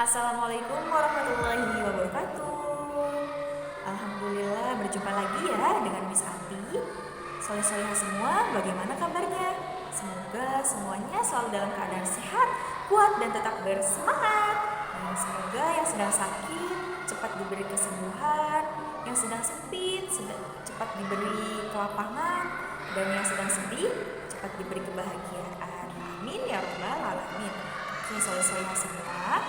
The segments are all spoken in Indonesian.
Assalamualaikum warahmatullahi wabarakatuh. Alhamdulillah berjumpa lagi ya dengan Miss Ati. Soleh-solehah semua, bagaimana kabarnya? Semoga semuanya selalu dalam keadaan sehat, kuat dan tetap bersemangat. Dan semoga yang sedang sakit cepat diberi kesembuhan, yang sedang sempit cepat diberi kelapangan, dan yang sedang sedih cepat diberi kebahagiaan. Amin ya rabbal alamin. Oke, soleh-solehah semua.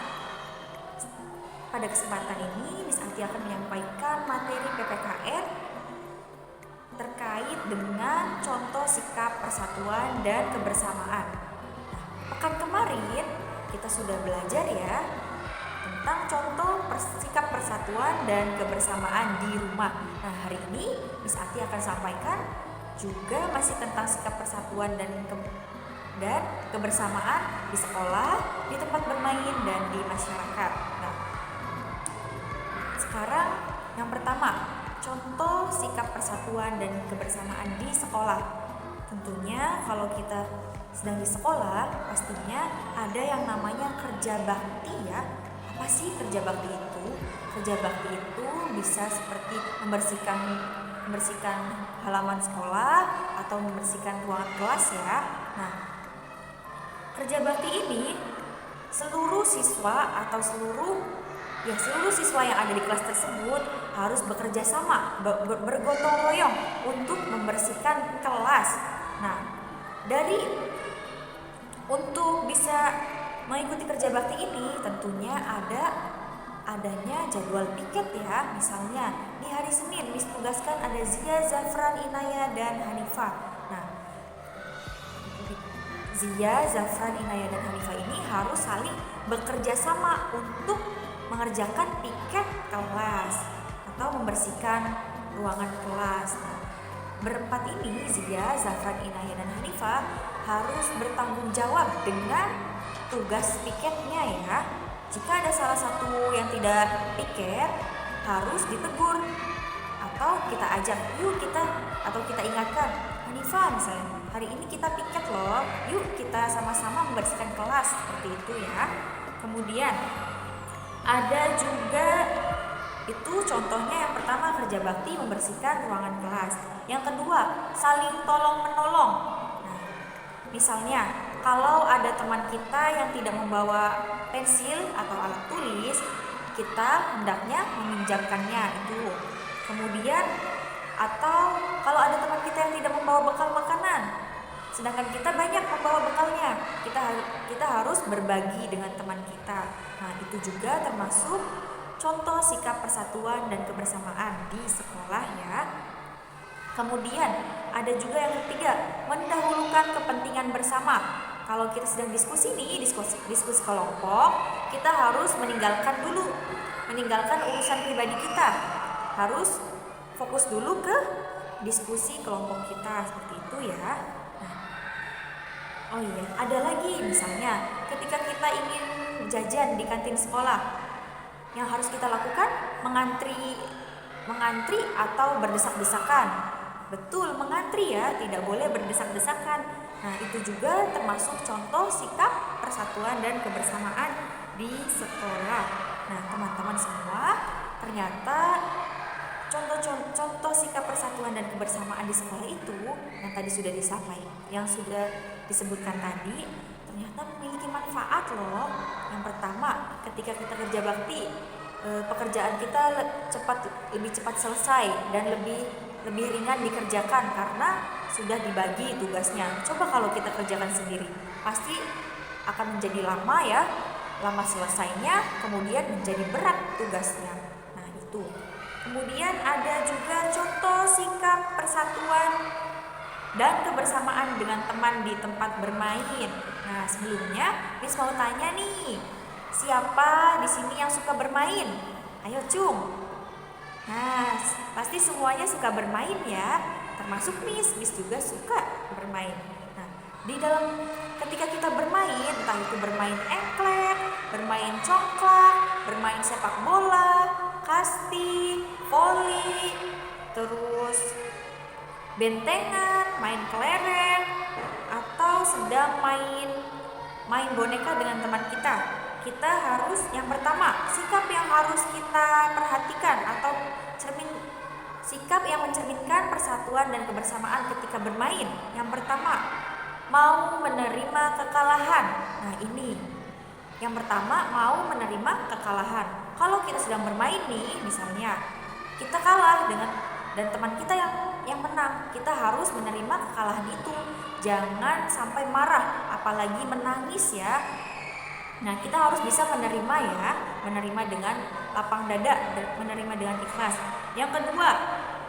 Pada kesempatan ini, Miss Ati akan menyampaikan materi PPKN terkait dengan contoh sikap persatuan dan kebersamaan. Pekan kemarin kita sudah belajar ya tentang contoh sikap persatuan dan kebersamaan di rumah. Nah, hari ini Miss Ati akan sampaikan juga masih tentang sikap persatuan dan kebersamaan di sekolah, di tempat bermain, dan di masyarakat. Sekarang yang pertama, contoh sikap persatuan dan kebersamaan di sekolah. Tentunya kalau kita sedang di sekolah, pastinya ada yang namanya kerja bakti ya. Apa sih kerja bakti itu? Kerja bakti itu bisa seperti membersihkan halaman sekolah atau membersihkan ruangan kelas ya. Nah, kerja bakti ini seluruh siswa atau seluruh siswa yang ada di kelas tersebut harus bekerja sama, bergotong royong untuk membersihkan kelas. Nah, untuk bisa mengikuti kerja bakti ini tentunya adanya jadwal piket ya. Misalnya di hari Senin Miss tugaskan ada Zia, Zafran, Inaya, dan Hanifah. Nah, Zia, Zafran, Inaya, dan Hanifah ini harus saling bekerja sama untuk mengerjakan piket kelas atau membersihkan ruangan kelas. Nah, berempat ini, Zia, Zafran, Inaya, dan Hanifah harus bertanggung jawab dengan tugas piketnya ya. Jika ada salah satu yang tidak piket, harus ditegur atau kita ajak, kita ingatkan, Hanifah misalnya, hari ini kita piket loh, yuk kita sama-sama membersihkan kelas, seperti itu ya. Kemudian ada juga itu contohnya, yang pertama kerja bakti membersihkan ruangan kelas. Yang kedua, saling tolong menolong. Nah, misalnya kalau ada teman kita yang tidak membawa pensil atau alat tulis, kita hendaknya meminjamkannya itu. Kemudian atau kalau ada teman kita yang tidak membawa bekal makanan, sedangkan kita banyak membawa bekalnya, kita harus berbagi dengan teman kita. Nah, itu juga termasuk contoh sikap persatuan dan kebersamaan di sekolah ya. Kemudian ada juga yang ketiga, mendahulukan kepentingan bersama. Kalau kita sedang diskusi kelompok, kita harus meninggalkan urusan pribadi kita. Harus fokus dulu ke diskusi kelompok kita, seperti itu ya. Oh iya, ada lagi misalnya ketika kita ingin jajan di kantin sekolah, yang harus kita lakukan mengantri atau berdesak-desakan. Betul, mengantri ya, tidak boleh berdesak-desakan. Nah, itu juga termasuk contoh sikap persatuan dan kebersamaan di sekolah. Nah, teman-teman semua, ternyata contoh sikap persatuan dan kebersamaan di sekolah itu yang sudah disebutkan tadi ternyata memiliki manfaat loh. Yang pertama, ketika kita kerja bakti, pekerjaan kita lebih cepat selesai dan lebih ringan dikerjakan karena sudah dibagi tugasnya. Coba kalau kita kerjakan sendiri, pasti akan menjadi lama selesainya, kemudian menjadi berat tugasnya. Nah, itu. Kemudian ada juga contoh sikap persatuan dan kebersamaan dengan teman di tempat bermain. Nah, sebelumnya Miss mau tanya nih, siapa di sini yang suka bermain? Ayo cung. Nah, pasti semuanya suka bermain ya, termasuk Miss juga suka bermain. Nah, ketika kita bermain, entah itu bermain engklek, bermain congklak, bermain sepak bola, kasti, voli, terus bentengan, main kelereng, atau sedang main boneka dengan teman kita, kita harus yang pertama, sikap yang harus kita perhatikan atau sikap yang mencerminkan persatuan dan kebersamaan ketika bermain. Yang pertama, mau menerima kekalahan. Nah, ini yang pertama, mau menerima kekalahan. Kalau kita sedang bermain nih, misalnya kita kalah dan teman kita yang menang, kita harus menerima kekalahan itu. Jangan sampai marah, apalagi menangis ya. Nah, kita harus bisa menerima ya, menerima dengan lapang dada, menerima dengan ikhlas. Yang kedua,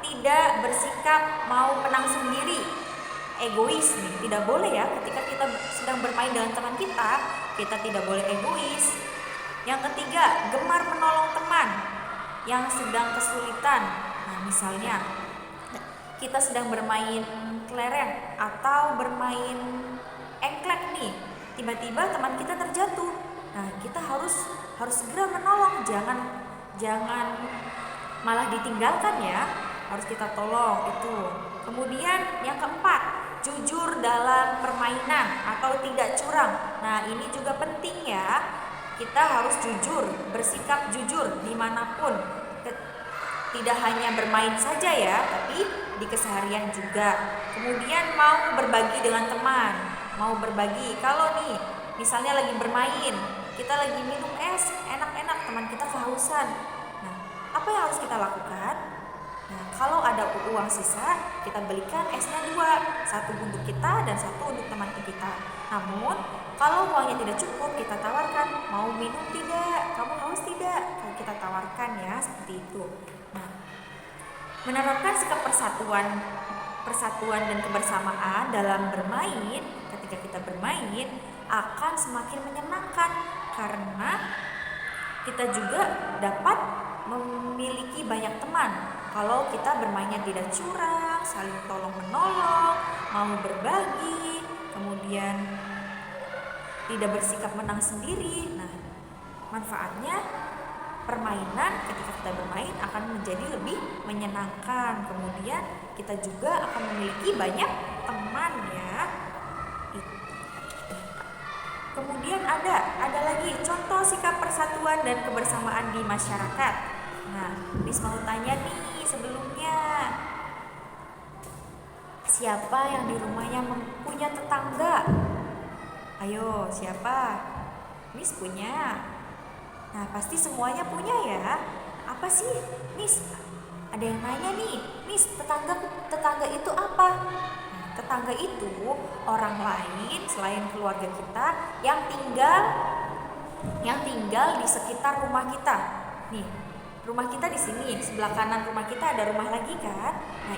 tidak bersikap mau menang sendiri, egois nih, tidak boleh ya. Ketika kita sedang bermain dengan teman kita tidak boleh egois. Yang ketiga, gemar menolong teman yang sedang kesulitan. Nah, misalnya kita sedang bermain kelereng atau bermain engklek nih, tiba-tiba teman kita terjatuh. Nah, kita harus segera menolong, jangan malah ditinggalkan ya. Harus kita tolong itu. Kemudian yang keempat, jujur dalam permainan atau tidak curang. Nah, ini juga penting ya. Kita harus jujur, bersikap jujur dimanapun. Tidak hanya bermain saja ya, tapi di keseharian juga. Kemudian mau berbagi dengan teman, mau berbagi. Kalau nih, misalnya lagi bermain, kita lagi minum es, enak-enak, teman kita kehausan. Nah, apa yang harus kita lakukan? Nah, kalau ada uang sisa, kita belikan esnya 2, satu untuk kita dan satu untuk teman kita. Namun, kalau uangnya tidak cukup, kita tawarkan, mau minum tidak? Kamu haus tidak? Kalau kita tawarkan ya, seperti itu. Nah, menerapkan sikap persatuan dan kebersamaan dalam bermain, ketika kita bermain akan semakin menyenangkan karena kita juga dapat memiliki banyak teman. Kalau kita bermainnya tidak curang, saling tolong menolong, mau berbagi, kemudian tidak bersikap menang sendiri. Nah, manfaatnya permainan ketika kita bermain akan menjadi lebih menyenangkan. Kemudian kita juga akan memiliki banyak teman ya. Kemudian ada lagi contoh sikap persatuan dan kebersamaan di masyarakat. Nah, Miss mau tanya nih sebelumnya, siapa yang di rumahnya punya tetangga? Ayo, siapa? Miss punya. Nah, pasti semuanya punya ya. Apa sih, Miss? Ada yang nanya nih, Miss, tetangga itu apa? Nah, tetangga itu orang lain selain keluarga kita yang tinggal di sekitar rumah kita. Nih, rumah kita di sini, sebelah kanan rumah kita ada rumah lagi kan? Nah,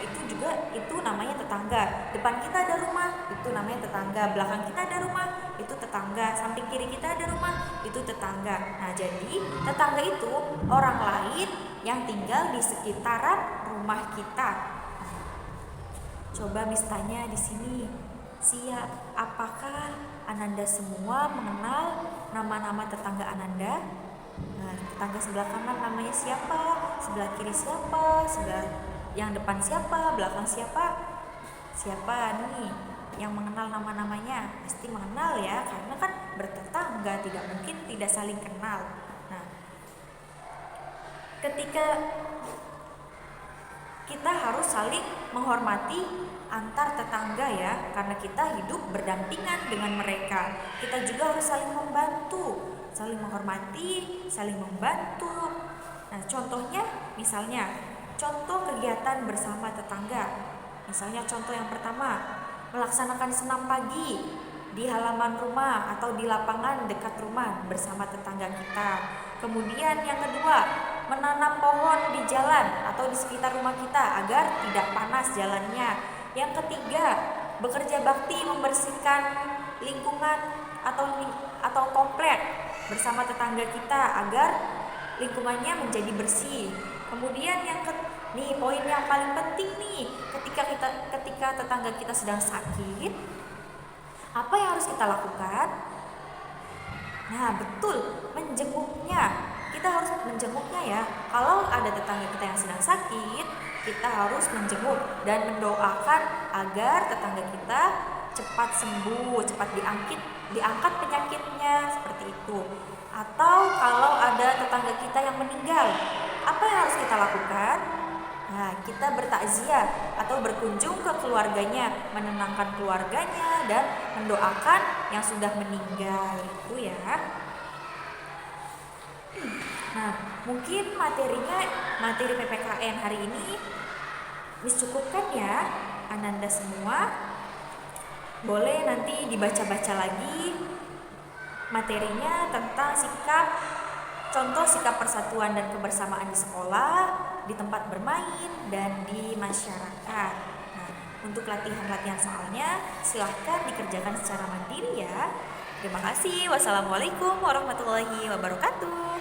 itu namanya tetangga. Depan kita ada rumah, itu namanya tetangga. Belakang kita ada rumah, itu tetangga. Samping kiri kita ada rumah, itu tetangga. Nah, jadi tetangga itu orang lain yang tinggal di sekitaran rumah kita. Coba Miss tanya di sini, apakah Ananda semua mengenal nama-nama tetangga Ananda? Nah, tetangga sebelah kanan namanya siapa? Sebelah kiri siapa? Sebelah yang depan siapa? Belakang siapa? Siapa nih yang mengenal nama-namanya? Pasti mengenal ya, karena kan bertetangga, tidak mungkin tidak saling kenal. Nah, ketika kita harus saling menghormati antar tetangga ya, karena kita hidup berdampingan dengan mereka. Kita juga harus saling membantu, saling menghormati, saling membantu. Nah, contohnya misalnya contoh kegiatan bersama tetangga. Misalnya contoh yang pertama, melaksanakan senam pagi di halaman rumah atau di lapangan dekat rumah bersama tetangga kita. Kemudian yang kedua, menanam pohon di jalan atau di sekitar rumah kita agar tidak panas jalannya. Yang ketiga, bekerja bakti membersihkan lingkungan atau komplek bersama tetangga kita agar lingkungannya menjadi bersih. Kemudian poin yang paling penting nih, ketika tetangga kita sedang sakit, apa yang harus kita lakukan? Nah, betul, menjenguknya. Kita harus menjenguknya ya. Kalau ada tetangga kita yang sedang sakit, kita harus menjenguk dan mendoakan agar tetangga kita cepat sembuh, cepat diangkit diangkat penyakitnya seperti itu. Atau kalau ada tetangga kita yang meninggal, apa yang harus kita lakukan? Nah, kita bertakziah atau berkunjung ke keluarganya, menenangkan keluarganya dan mendoakan yang sudah meninggal itu ya. Nah, mungkin materi PPKN hari ini cukupkan ya Ananda semua. Boleh nanti dibaca-baca lagi materinya tentang contoh sikap persatuan dan kebersamaan di sekolah, di tempat bermain, dan di masyarakat. Nah, untuk latihan-latihan soalnya silahkan dikerjakan secara mandiri ya. Terima kasih. Wassalamualaikum warahmatullahi wabarakatuh.